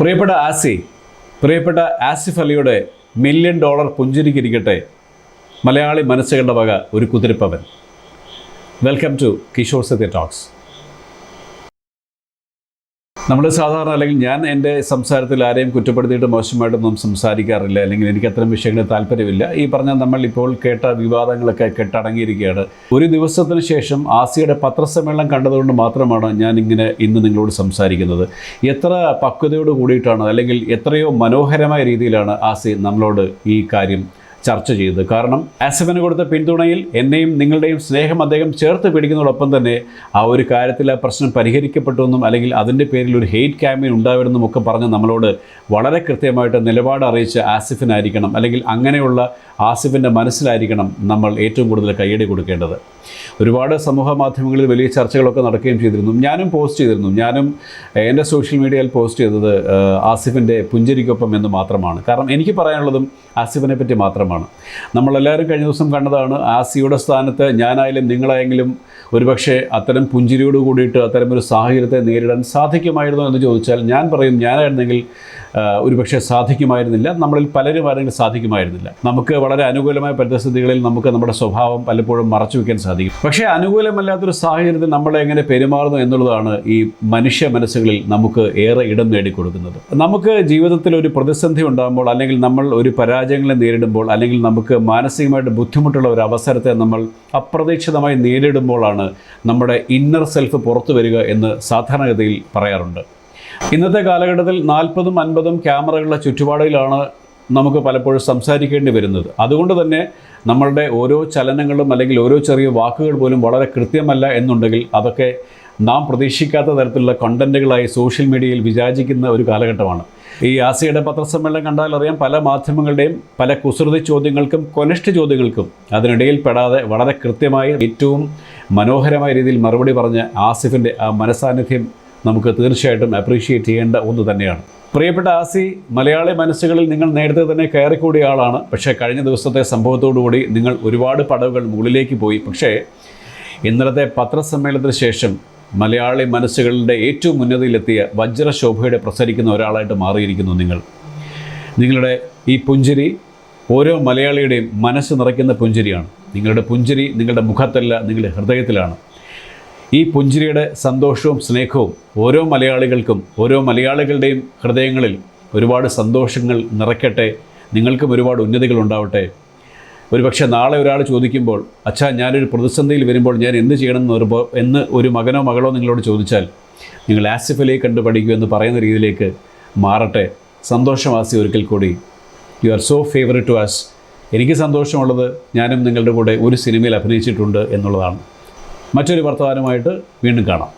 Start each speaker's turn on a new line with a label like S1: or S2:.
S1: പ്രിയപ്പെട്ട പ്രിയപ്പെട്ട ആസിഫ് അലിയുടെ $1 മില്യൺ പുഞ്ചിരിക്കിരിക്കട്ടെ മലയാളി മനസ്സുകളുടെ വക ഒരു കുതിരപ്പവൻ. Welcome to Kishore Sathya talks. നമ്മൾ സാധാരണ അല്ലെങ്കിൽ ഞാൻ എൻ്റെ സംസാരത്തിൽ ആരെയും കുറ്റപ്പെടുത്തിയിട്ട് മോശമായിട്ടൊന്നും സംസാരിക്കാറില്ല, അല്ലെങ്കിൽ എനിക്ക് അത്തരം വിഷയങ്ങളിൽ താല്പര്യമില്ല. ഈ പറഞ്ഞാൽ നമ്മൾ ഇപ്പോൾ കേട്ട വിവാദങ്ങളൊക്കെ കെട്ടടങ്ങിയിരിക്കുകയാണ്. ഒരു ദിവസത്തിന് ശേഷം ആസിയുടെ പത്രസമ്മേളനം കണ്ടതുകൊണ്ട് മാത്രമാണ് ഞാൻ ഇന്ന് നിങ്ങളോട് സംസാരിക്കുന്നത്. എത്ര പക്വതയോട് കൂടിയിട്ടാണ്, അല്ലെങ്കിൽ എത്രയോ മനോഹരമായ രീതിയിലാണ് ആസി നമ്മളോട് ഈ കാര്യം ചർച്ച ചെയ്തത്. കാരണം ആസിഫിന് കൊടുത്ത പിന്തുണയിൽ എന്നെയും നിങ്ങളുടെയും സ്നേഹം അദ്ദേഹം ചേർത്ത് പിടിക്കുന്നതോടൊപ്പം തന്നെ ആ ഒരു കാര്യത്തിൽ ആ പ്രശ്നം പരിഹരിക്കപ്പെട്ടുവെന്നും അല്ലെങ്കിൽ അതിൻ്റെ പേരിൽ ഒരു ഹെയ്റ്റ് ക്യാമ്പയിൻ ഉണ്ടാവരുമെന്നും ഒക്കെ പറഞ്ഞ് നമ്മളോട് വളരെ കൃത്യമായിട്ട് നിലപാട് അറിയിച്ച ആസിഫിനായിരിക്കണം, അല്ലെങ്കിൽ അങ്ങനെയുള്ള ആസിഫിൻ്റെ മനസ്സിലായിരിക്കണം നമ്മൾ ഏറ്റവും കൂടുതൽ കയ്യടി കൊടുക്കേണ്ടത്. ഒരുപാട് സമൂഹ മാധ്യമങ്ങളിൽ വലിയ ചർച്ചകളൊക്കെ നടക്കുകയും ചെയ്തിരുന്നു. ഞാനും പോസ്റ്റ് ചെയ്തിരുന്നു. ഞാനും എൻ്റെ സോഷ്യൽ മീഡിയയിൽ പോസ്റ്റ് ചെയ്തത് ആസിഫിൻ്റെ പുഞ്ചിരിക്കൊപ്പം എന്ന് മാത്രമാണ്. കാരണം എനിക്ക് പറയാനുള്ളതും ആസിഫിനെ പറ്റി മാത്രമാണ്. നമ്മളെല്ലാവരും കഴിഞ്ഞ ദിവസം കണ്ടതാണ്, ആസിയുടെ സ്ഥാനത്ത് ഞാനായാലും നിങ്ങളായെങ്കിലും ഒരുപക്ഷെ അത്തരം പുഞ്ചിരിയോട് കൂടിയിട്ട് അത്തരമൊരു സാഹചര്യത്തെ നേരിടാൻ സാധിക്കുമായിരുന്നോ എന്ന് ചോദിച്ചാൽ ഞാൻ പറയും, ഞാനായിരുന്നെങ്കിൽ ഒരുപക്ഷെ സാധിക്കുമായിരുന്നില്ല. നമ്മളിൽ പലരും ആരെങ്കിലും സാധിക്കുമായിരുന്നില്ല. നമുക്ക് വളരെ അനുകൂലമായ പരിസ്ഥിതികളിൽ നമുക്ക് നമ്മുടെ സ്വഭാവം പലപ്പോഴും മറച്ചു വയ്ക്കാൻ സാധിക്കും. പക്ഷേ അനുകൂലമല്ലാത്തൊരു സാഹചര്യത്തിൽ നമ്മളെ എങ്ങനെ പെരുമാറുന്നു എന്നുള്ളതാണ് ഈ മനുഷ്യ മനസ്സുകളിൽ നമുക്ക് ഏറെ ഇടം നേടിക്കൊടുക്കുന്നത്. നമുക്ക് ജീവിതത്തിൽ ഒരു പ്രതിസന്ധി ഉണ്ടാകുമ്പോൾ, അല്ലെങ്കിൽ നമ്മൾ ഒരു പരാജയങ്ങളെ നേരിടുമ്പോൾ, അല്ലെങ്കിൽ നമുക്ക് മാനസികമായിട്ട് ബുദ്ധിമുട്ടുള്ള ഒരു അവസരത്തെ നമ്മൾ അപ്രതീക്ഷിതമായി നേരിടുമ്പോഴാണ് നമ്മുടെ ഇന്നർ സെൽഫ് പുറത്തു വരിക എന്ന് സാധാരണഗതിയിൽ പറയാറുണ്ട്. ഇന്നത്തെ കാലഘട്ടത്തിൽ 40-50 ക്യാമറകളുടെ ചുറ്റുപാടിലാണ് നമുക്ക് പലപ്പോഴും സംസാരിക്കേണ്ടി വരുന്നത്. അതുകൊണ്ട് തന്നെ നമ്മളുടെ ഓരോ ചലനങ്ങളും അല്ലെങ്കിൽ ഓരോ ചെറിയ വാക്കുകൾ പോലും വളരെ കൃത്യമല്ല എന്നുണ്ടെങ്കിൽ അതൊക്കെ നാം പ്രതീക്ഷിക്കാത്ത തരത്തിലുള്ള കണ്ടൻറ്റുകളായി സോഷ്യൽ മീഡിയയിൽ വിചാരിക്കുന്ന ഒരു കാലഘട്ടമാണ്. ഈ ആസിയുടെ പത്രസമ്മേളനം കണ്ടാൽ അറിയാം, പല മാധ്യമങ്ങളുടെയും പല കുസൃതി ചോദ്യങ്ങൾക്കും കൊനിഷ്ഠ ചോദ്യങ്ങൾക്കും അതിനിടയിൽ പെടാതെ വളരെ കൃത്യമായി ഏറ്റവും മനോഹരമായ രീതിയിൽ മറുപടി പറഞ്ഞ ആസിഫിൻ്റെ ആ മനസാന്നിധ്യം നമുക്ക് തീർച്ചയായിട്ടും അപ്രീഷിയേറ്റ് ചെയ്യേണ്ട ഒന്ന് തന്നെയാണ്. പ്രിയപ്പെട്ട ആസി, മലയാളി മനസ്സുകളിൽ നിങ്ങൾ നേരത്തെ തന്നെ കയറിക്കൂടിയ ആളാണ്. പക്ഷേ കഴിഞ്ഞ ദിവസത്തെ സംഭവത്തോടുകൂടി നിങ്ങൾ ഒരുപാട് പടവുകൾ മുകളിലേക്ക് പോയി. പക്ഷേ ഇന്നലത്തെ പത്രസമ്മേളനത്തിന് ശേഷം മലയാളി മനസ്സുകളുടെ ഏറ്റവും ഉന്നതിയിലെത്തിയ വജ്രശോഭയുടെ പ്രസരിക്കുന്ന ഒരാളായിട്ട് മാറിയിരിക്കുന്നു നിങ്ങൾ. നിങ്ങളുടെ ഈ പുഞ്ചിരി ഓരോ മലയാളിയുടെയും മനസ്സ് നിറയ്ക്കുന്ന പുഞ്ചിരിയാണ്. നിങ്ങളുടെ പുഞ്ചിരി നിങ്ങളുടെ മുഖത്തല്ല, നിങ്ങളുടെ ഹൃദയത്തിലാണ്. ഈ പുഞ്ചിരിയുടെ സന്തോഷവും സ്നേഹവും ഓരോ മലയാളികൾക്കും, ഓരോ മലയാളികളുടെയും ഹൃദയങ്ങളിൽ ഒരുപാട് സന്തോഷങ്ങൾ നിറയ്ക്കട്ടെ. നിങ്ങൾക്കും ഒരുപാട് ഉന്നതികൾ ഉണ്ടാവട്ടെ. ഒരുപക്ഷെ നാളെ ഒരാൾ ചോദിക്കുമ്പോൾ, അച്ഛാ ഞാനൊരു പ്രതിസന്ധിയിൽ വരുമ്പോൾ ഞാൻ എന്ത് ചെയ്യണം എന്ന് ഒരു മകനോ മകളോ നിങ്ങളോട് ചോദിച്ചാൽ, നിങ്ങൾ ആസിഫ് അലിയെ കണ്ടു പഠിക്കൂ എന്ന് പറയുന്ന രീതിയിലേക്ക് മാറട്ടെ. സന്തോഷവാസി ഒരിക്കൽ കൂടി. You are so favourite to us. എനിക്ക് സന്തോഷമുള്ളത് ഞാനും നിങ്ങളുടെ കൂടെ ഒരു സിനിമയിൽ അഭിനയിച്ചിട്ടുണ്ട് എന്നുള്ളതാണ്. മറ്റൊരു വർത്തമാനമായിട്ട് വീണ്ടും കാണാം.